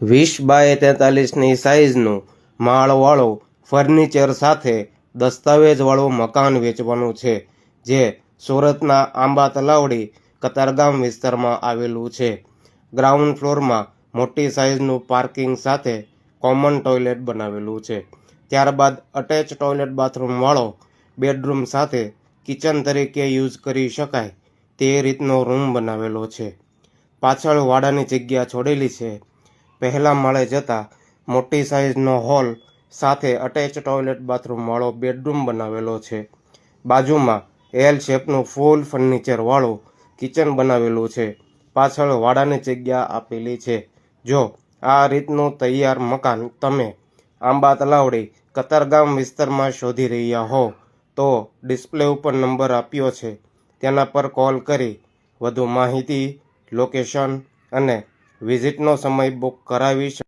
20 by 43ની સાઇઝનું માળવાળું furniture સાથે દસ્તાવેજવાળું મકાન વેચવાનું છે, જે સુરતના આંબા તલાવડી કતારગામ વિસ્તારમાં આવેલું છે. ગ્રાઉન્ડ ફ્લોરમાં મોટી સાઇઝનું પાર્કિંગ સાથે કોમન ટોયલેટ બનાવેલું છે. ત્યારબાદ અટેચ ટોયલેટ બાથરૂમવાળો બેડરૂમ સાથે કિચન તરીકે યુઝ કરી શકાય તે રીતનો રૂમ બનાવેલો છે. પાછળ વાડાની જગ્યા છોડેલી છે. પહેલા માળે જતા મોટી સાઇઝનો હોલ સાથે અટેચ ટોયલેટ બાથરૂમવાળો બેડરૂમ બનાવેલો છે. બાજુમાં એલ શેપનું ફૂલ ફર્નિચરવાળું કિચન બનાવેલું છે. પાછળ વાડાની જગ્યા આપેલી છે. જો આ રીતનું તૈયાર મકાન તમે આંબા તલાવડી કતારગામ વિસ્તારમાં શોધી રહ્યા હો તો ડિસ્પ્લે ઉપર નંબર આપ્યો છે તેના પર કોલ કરી વધુ માહિતી, લોકેશન અને વિઝિટનો સમય બુક કરાવી શકો.